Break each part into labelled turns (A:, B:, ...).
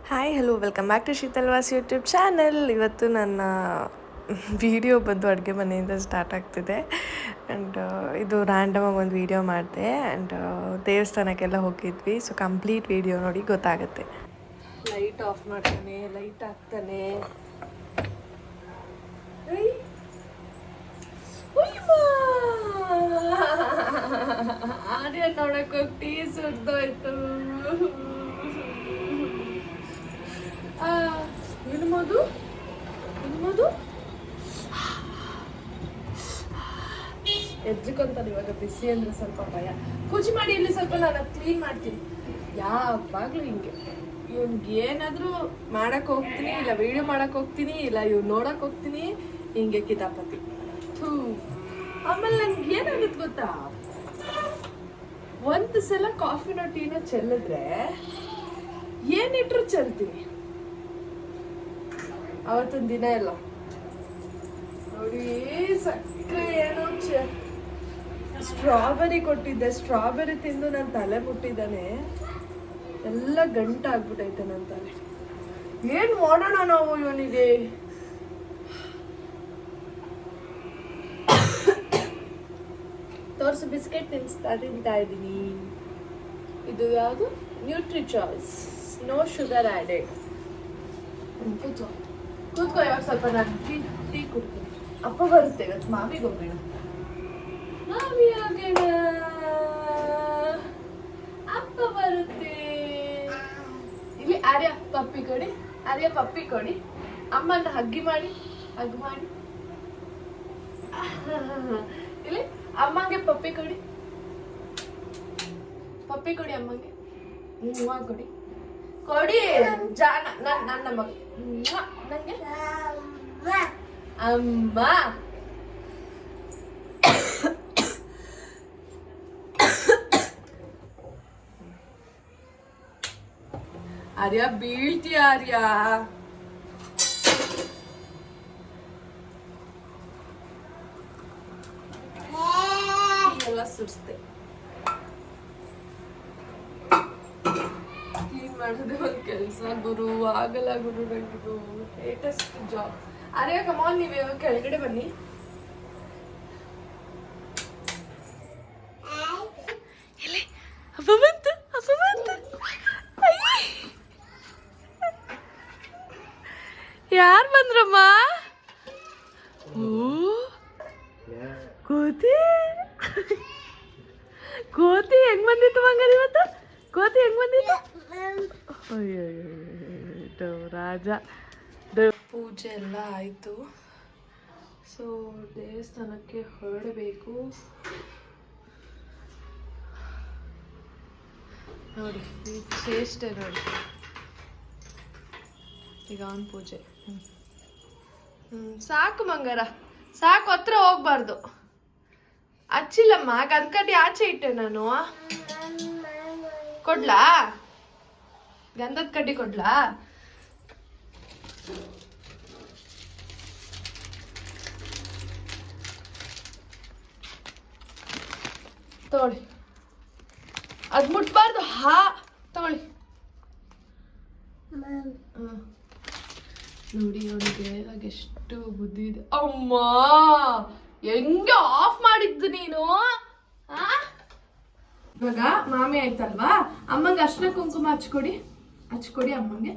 A: Hi hello welcome back to Sheetal's YouTube channel. ಇವತ್ತು ನನ್ನ video ಬಂದು ಅಡುಗೆ ಮನೆಯಿಂದ ಸ್ಟಾರ್ಟ್ ಆಗ್ತಿದೆ. ಆ್ಯಂಡ್ ಇದು ರ್ಯಾಂಡಮಾಗಿ ಒಂದು ವೀಡಿಯೋ ಮಾಡಿದೆ. ಆ್ಯಂಡ್ ದೇವಸ್ಥಾನಕ್ಕೆಲ್ಲ ಹೋಗಿದ್ವಿ. ಸೊ ಕಂಪ್ಲೀಟ್ ವೀಡಿಯೋ ನೋಡಿ ಗೊತ್ತಾಗುತ್ತೆ. ಲೈಟ್ ಆಫ್ ಮಾಡ್ತಾನೆ, ಲೈಟ್ ಹಾಕ್ತಾನೆ. ಆರ್ಯ ನೋಡಕ್ ಹೋಗಿ ಸುರಿದೋಯ್ತು. ಇನ್ಮೋದು ಎಜ್ಜಿಕೊಂತಾನೆ. ಇವಾಗ ಬಿಸಿ ಅಂದ್ರೆ ಸ್ವಲ್ಪ ಭಯ. ಕೂಚಿ ಮಾಡಿ ಇಲ್ಲಿ ಸ್ವಲ್ಪ ನಾನು ಕ್ಲೀನ್ ಮಾಡ್ತೀನಿ. ಯಾವಾಗ್ಲೂ ಹಿಂಗೆ ಇವ್ನಿಗೆ ಏನಾದರೂ ಮಾಡಕ್ ಹೋಗ್ತೀನಿ, ಇಲ್ಲ ವಿಡಿಯೋ ಮಾಡಕ್ ಹೋಗ್ತೀನಿ, ಇಲ್ಲ ಇವ್ನು ನೋಡಕ್ ಹೋಗ್ತೀನಿ, ಹಿಂಗೆ ಕಿತಾಪತಿ. ಆಮೇಲೆ ನನ್ಗೆ ಏನಾಗುತ್ತೆ ಗೊತ್ತಾ, ಒಂದು ಸಲ ಕಾಫಿನೋ ಟೀನೋ ಚೆಲ್ಲಿದ್ರೆ ಏನಿಟ್ರು ಚೆಲ್ತೀನಿ. ಅವತ್ತಿನ ದಿನ ಎಲ್ಲ ನೋಡಿ ಸಕ್ಕರೆ ಏನೋ ಸ್ಟ್ರಾಬೆರಿ ಕೊಟ್ಟಿದ್ದೆ. ಸ್ಟ್ರಾಬೆರಿ ತಿಂದು ನನ್ನ ತಲೆ ಮುಟ್ಟಿದ್ದಾನೆ. ಎಲ್ಲ ಗಂಟಾಗ್ಬಿಟ್ಟೈತೆ ನನ್ನ ತಲೆ. ಏನ್ ಮಾಡೋಣ ನಾವು ಇವನಿಗೆ? ತೋರ್ಸು, ಬಿಸ್ಕೆಟ್ ತಿಂತಾ ಇದ್ದೀನಿ. ಇದು ಯಾವುದು? NutriChoice, no sugar added. ಕೂತ್ಕೋ, ಇವಾಗ ಸ್ವಲ್ಪ ನಾನು ಟೀ ಕುಡ್ತೀನಿ. ಅಪ್ಪ ಬರುತ್ತೆ ಇವತ್ತು, ಮಾವಿಗೆ ಹೋಗೋಣ. ಮಾವಿ ಹೋಗೋಣ, ಅಪ್ಪ ಬರುತ್ತೆ. ಇಲ್ಲಿ ಆರ್ಯ ಪಪ್ಪಿ ಕೊಡಿ, ಆರ್ಯ ಪಪ್ಪಿ ಕೊಡಿ. ಅಮ್ಮನ ಹಗ್ಗಿ ಮಾಡಿ. ಇಲ್ಲಿ ಅಮ್ಮಂಗೆ ಪಪ್ಪಿ ಕೊಡಿ ಅಮ್ಮಂಗೆ. ಕೊಡಿ ಜಾನ ನನ್ನ ಮಗ ನಂಗೆ ಅಮ್ಮ. ಆರ್ಯ ಬೀಳ್ತೀಯ ಆರ್ಯ. ಎಲ್ಲ ಸುರಿಸ್ದೆ. ಕ್ಲೀನ್ ಮಾಡೋದೇ ಒಂದು ಕೆಲಸ ಗುರು. ಆಗಲ್ಲ ಗುರು, ನಂಗಿದು ಲೇಟೆಸ್ಟ್ ಜಾಬ್. ಆರ್ಯ ಕಮಾನ್, ನೀವು ಕೆಳಗಡೆ ಬನ್ನಿ. ಅಪ್ಪ ಬಂತು. ಯಾರು ಬಂದ್ರಮ್ಮ? ಕೋತಿ ಹೆಂಗ್ ಬಂದಿತ್ತು ಮಂಗನ ಇವತ್ತು? ಕೋತಿ ಹೆಂಗ್ ಬಂದಿತ್ತು? ಅಯ್ಯೋ ರಾಜ. ಪೂಜೆ ಎಲ್ಲ ಆಯಿತು. ಸೊ ದೇವಸ್ಥಾನಕ್ಕೆ ಹೊರಡಬೇಕು. ನೋಡಿ ಚೇಷ್ಟೆ ನೋಡಿ. ಈಗ ಅವನ ಪೂಜೆ. ಸಾಕು ಮಂಗಾರ, ಸಾಕು. ಹತ್ರ ಹೋಗ್ಬಾರ್ದು. ಹಚ್ಚಿಲ್ಲಮ್ಮ, ಗಂಧಕಡ್ಡಿ ಆಚೆ ಇಟ್ಟೆ ನಾನು. ಕೊಡ್ಲಾ? ಗಂಧದ ಕಡ್ಡಿ ಕೊಡ್ಲಾ? ತಗೊಳ್ಳಿ. ಅದ್ ಮುಟ್ಬಾರ್ದು. ತಗೊಳ್ಳಿ. ನೋಡಿ ಅವನಿಗೆ ಇವಾಗ ಎಷ್ಟು ಬುದ್ಧಿ ಇದೆ. ಅಮ್ಮ, ಹೆಂಗೆ ಆಫ್ ಮಾಡಿದ್ದು ನೀನು? ಇವಾಗ ಮಾಮಿ ಆಯ್ತಲ್ವಾ, ಅಮ್ಮಂಗೆ ಅರ್ಶಿನ ಕುಂಕುಮ ಹಚ್ಕೊಡಿ ಅಮ್ಮಂಗೆ.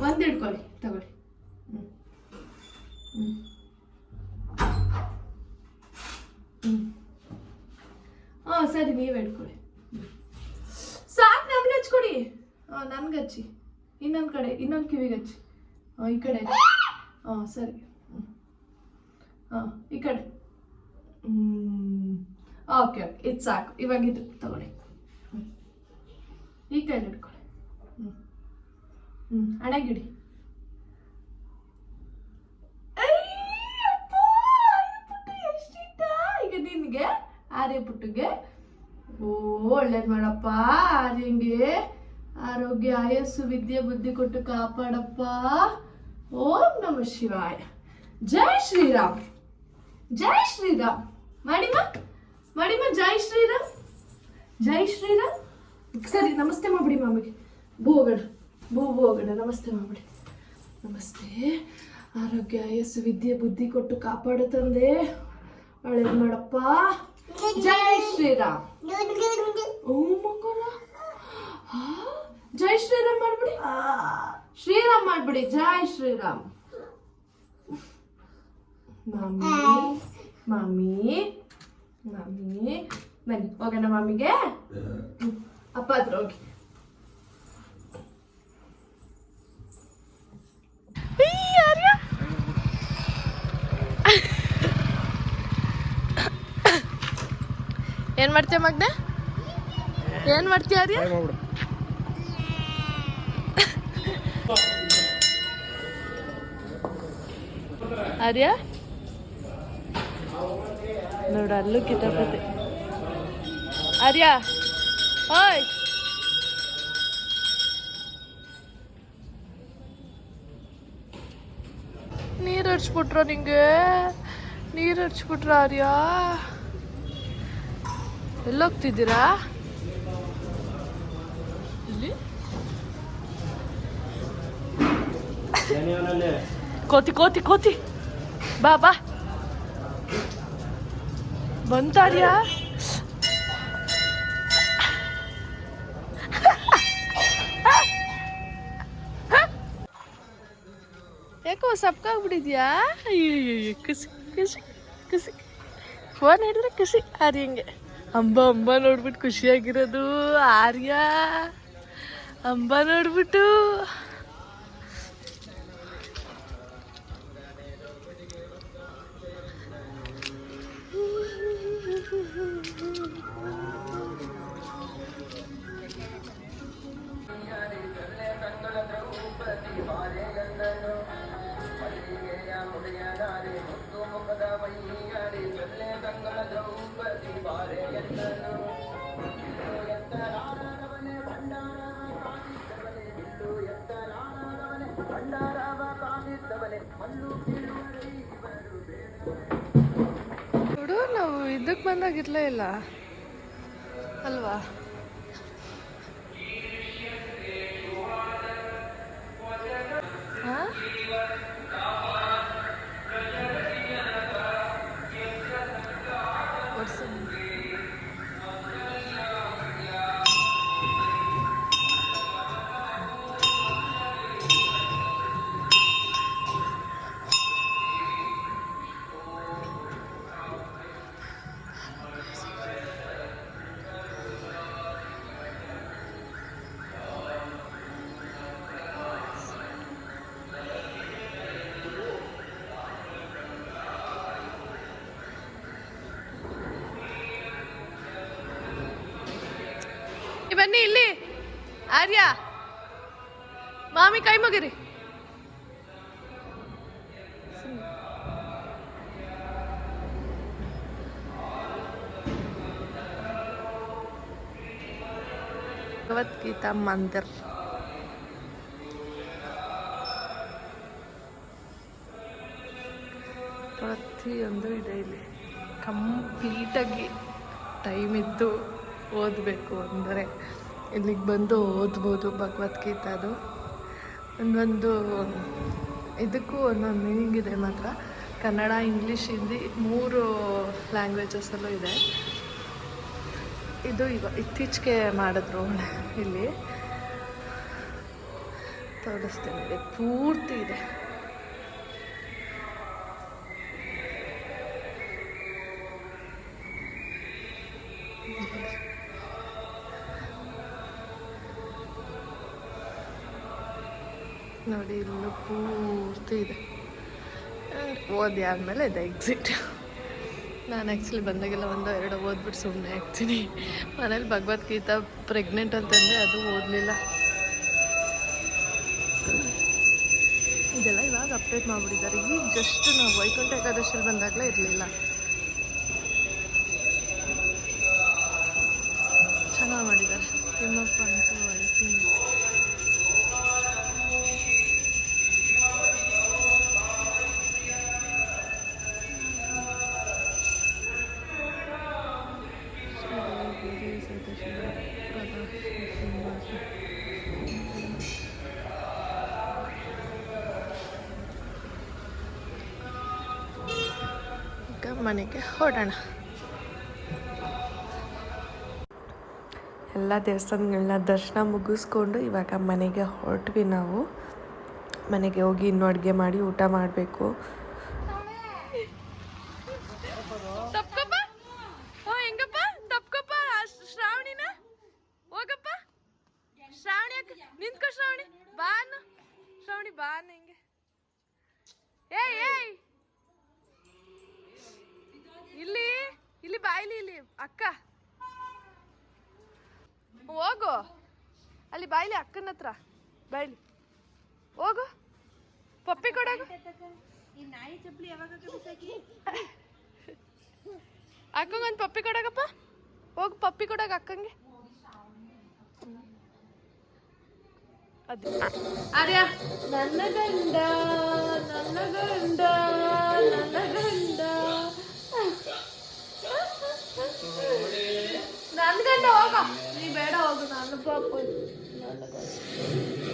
A: ಒಂದ್ ಹಿಡ್ಕೊಳ್ಳಿ, ತಗೊಳ್ಳಿ. ಸರಿ, ನೀವೇ ಹಿಡ್ಕೊಳ್ಳಿ. ಸಾಕು, ನಮ್ಗೆ ಹಚ್ಕೊಡಿ. ನನ್ಗೆ ಹಚ್ಚಿ. ಇನ್ನೊಂದು ಕಡೆ, ಇನ್ನೊಂದು ಕಿವಿಗೆ ಹಚ್ಚಿ. ಈ ಕಡೆ. ಸರಿ. ಈ ಕಡೆ. ಓಕೆ, ಇದು ಸಾಕು. ಇವಾಗ ಇದು ತಗೊಳ್ಳಿ. ಈ ಕೈಲಿ ಹಿಡ್ಕೊಳ್ಳಿ. ಹಣೆಗಿಡಿ. ಎಷ್ಟಿಟ್ಟ ಈಗ ನಿನ್ಗೆ? ಆರ್ಯ ಪುಟ್ಟಿಗೆ ಒಳ್ಳೇದು ಮಾಡಪ್ಪ. ಆರ್ಯಂಗೆ ಆರೋಗ್ಯ, ಆಯಸ್ಸು, ವಿದ್ಯೆ, ಬುದ್ಧಿ ಕೊಟ್ಟು ಕಾಪಾಡಪ್ಪ. ಓಂ ನಮಃ ಶಿವಾಯ. ಜೈ ಶ್ರೀರಾಮ್. ಮಾಡಿಮ್ಮ ಜೈ ಶ್ರೀರಾಮ್. ಸರಿ ನಮಸ್ತೆ ಮಾಡ್ಬಿಡಿ ಮಾಮಿಗೆ. ಭೂ ಹೋಗೋಣ ನಮಸ್ತೆ ಮಾಡ್ಬಿಡಿ. ನಮಸ್ತೆ. ಆರೋಗ್ಯ ಆಯಸ್ಸು ವಿದ್ಯೆ ಬುದ್ಧಿ ಕೊಟ್ಟು ಕಾಪಾಡು ತಂದೆ, ಒಳ್ಳೇದು ಮಾಡಪ್ಪ. ಜೈ ಶ್ರೀರಾಮ್. ಜೈ ಶ್ರೀರಾಮ್ ಮಾಡ್ಬಿಡಿ. ಶ್ರೀರಾಮ್ ಮಾಡ್ಬಿಡಿ. ಜೈ ಶ್ರೀರಾಮ್. ಮಾಮಿ ಮಾಮಿ ಮಾಮಿ ಬನ್ನಿ ಹೋಗೋಣ ಮಾಮಿಗೆ. ಅಪ್ಪ ಹತ್ರ ಹೋಗಿ. ಏನ್ ಮಾಡ್ತೀಯ ಮಗ್ನೆ? ಏನ್ ಮಾಡ್ತೀಯ ಆರ್ಯ? ಆರ್ಯ ನೋಡ ಅಲ್ಲೂ ಕಿತಾಪತಿ. ಆರ್ಯ ಓಯ್ ನೀರು ಹಚ್ಬಿಟ್ರ ನಿಂಗೆ? ನೀರು ಹಚ್ಬಿಟ್ರ ಆರ್ಯ? ಎಲ್ಲೋಗ್ತಿದ್ದೀರಾ? ಇಲ್ಲಿ ಕೋತಿ ಕೋತಿ ಕೋತಿ ಬಾ ಬಾ ಬಂತಾರ್ಯಾ? ಯಾಕೋ ಸಪ್ಕಾಗ್ಬಿಟ್ಟಿದ್ಯಾ? ಅಯ್ಯೋ ಖುಷಿ ಖುಷಿ ಖುಷಿ. ಫೋನ್ ಹಿಡಿದ್ರೆ ಖುಷಿ ಆರ್ಯಂಗೆ. ಅಂಬ ಅಂಬ ನೋಡ್ಬಿಟ್ಟು ಖುಷಿಯಾಗಿರೋದು ಆರ್ಯ. ಅಂಬ ನೋಡ್ಬಿಟ್ಟು ನೋಡು, ನಾವು ಇದಕ್ಕೆ ಬಂದಾಗಿರ್ಲೇ ಇಲ್ಲ ಅಲ್ವಾ? ಬನ್ನಿ ಇಲ್ಲಿ. ಆರ್ಯ ಮಾಮಿ ಕೈ ಮುಗಿರಿ. ಭಗವದ್ಗೀತಾ ಮಂದಿರ್. ಪ್ರತಿಯೊಂದು ಇದೆ ಇಲ್ಲಿ. ಕಂಪ್ಲೀಟಾಗಿ ಟೈಮ್ ಇದ್ದು ಓದಬೇಕು ಅಂದರೆ ಇಲ್ಲಿಗೆ ಬಂದು ಓದ್ಬೋದು ಭಗವದ್ಗೀತಾದು. ಒಂದೊಂದು ಇದಕ್ಕೂ ಒಂದೊಂದು ಮೀನಿಂಗ್ ಇದೆ ಮಾತ್ರ. ಕನ್ನಡ, ಇಂಗ್ಲೀಷ್, ಹಿಂದಿ 3 ಲ್ಯಾಂಗ್ವೇಜಸಲ್ಲೂ ಇದೆ. ಇದು ಇತ್ತೀಚೆಗೆ ಮಾಡಿದ್ರು ಇಲ್ಲಿ. ತೋರಿಸ್ತೇನೆ, ಪೂರ್ತಿ ಇದೆ. ನೋಡಿ, ಇಲ್ಲೂ ಪೂರ್ತಿ ಇದೆ. ಓದಿ ಆದಮೇಲೆ ಇದೆ ಎಕ್ಸಿಟ್. ನಾನು ಆ್ಯಕ್ಚುಲಿ ಬಂದಾಗೆಲ್ಲ 1-2 ಓದ್ಬಿಟ್ಟು ಸುಮ್ಮನೆ ಆಗ್ತೀನಿ. ಮನೇಲಿ ಭಗವದ್ಗೀತಾ ಪ್ರೆಗ್ನೆಂಟ್ ಅಂತಂದರೆ ಅದು ಓದಲಿಲ್ಲ. ಇದೆಲ್ಲ ಇವಾಗ ಅಪ್ಡೇಟ್ ಮಾಡಿಬಿಟ್ಟಿದ್ದಾರೆ. ಈಗ ಜಸ್ಟ್ ನಾವು ವೈಕುಂಠ ಏಕಾದಶಿಯಲ್ಲಿ ಬಂದಾಗಲೇ ಇರಲಿಲ್ಲ. ಚೆನ್ನಾಗಿ ಮಾಡಿದ್ದಾರೆ. ತಿಮ್ಮಪ್ಪ ಅಂತೂ ಅಲ್ಟಿಮೇಟ್. ಮನೆಗೆ ಹೊರಡೋಣ. ಎಲ್ಲ ದೇವಸ್ಥಾನಗಳನ್ನ ದರ್ಶನ ಮುಗಿಸ್ಕೊಂಡು ಇವಾಗ ಮನೆಗೆ ಹೊರಟ್ವಿ. ನಾವು ಮನೆಗೆ ಹೋಗಿ ಇನ್ನೂ ಅಡುಗೆ ಮಾಡಿ ಊಟ ಮಾಡಬೇಕು. ಹೆಂಗಪ್ಪ ತಪ್ಕೊಪ್ಪ ಶ್ರಾವಣಿನ ಹೋಗಪ್ಪ. ಶ್ರಾವಣಿ ನಿಂತ್ಕೋ ಶ್ರಾವಣಿ ಬಾನು. ಶ್ರಾವಣಿ ಬಾನು ಹಿಂಗೆ. ಏಯ್ ಇಲ್ಲಿ ಇಲ್ಲಿ ಬಾಯ್ಲಿ ಇಲ್ಲಿ ಅಕ್ಕ ಹೋಗು. ಅಲ್ಲಿ ಬಾಯ್ಲಿ ಅಕ್ಕನ ಹತ್ರ ಬಾಯ್ಲಿ ಹೋಗು. ಪಪ್ಪಿ ಕೊಡೋಗು. ಅಕ್ಕಂಗೊಂದು ಪಪ್ಪಿ ಕೊಡೋಗಪ್ಪ. ಹೋಗು ಪಪ್ಪಿ ಕೊಡೋಗ ಅಕ್ಕಂಗೆ. ಅದು ಅರ್ಯ ನನ್ನ ಗಂಡ ನನ್ನ ಗಂಡ ನನ್ನ ಗಂಡ ನನ್ನ ಗಂಡ ಹೋಗ. ನೀ ಬೇಡ ಹೋಗು. ನನ್ನ ಪಾಪ ನನ್ನ ಗಂಡ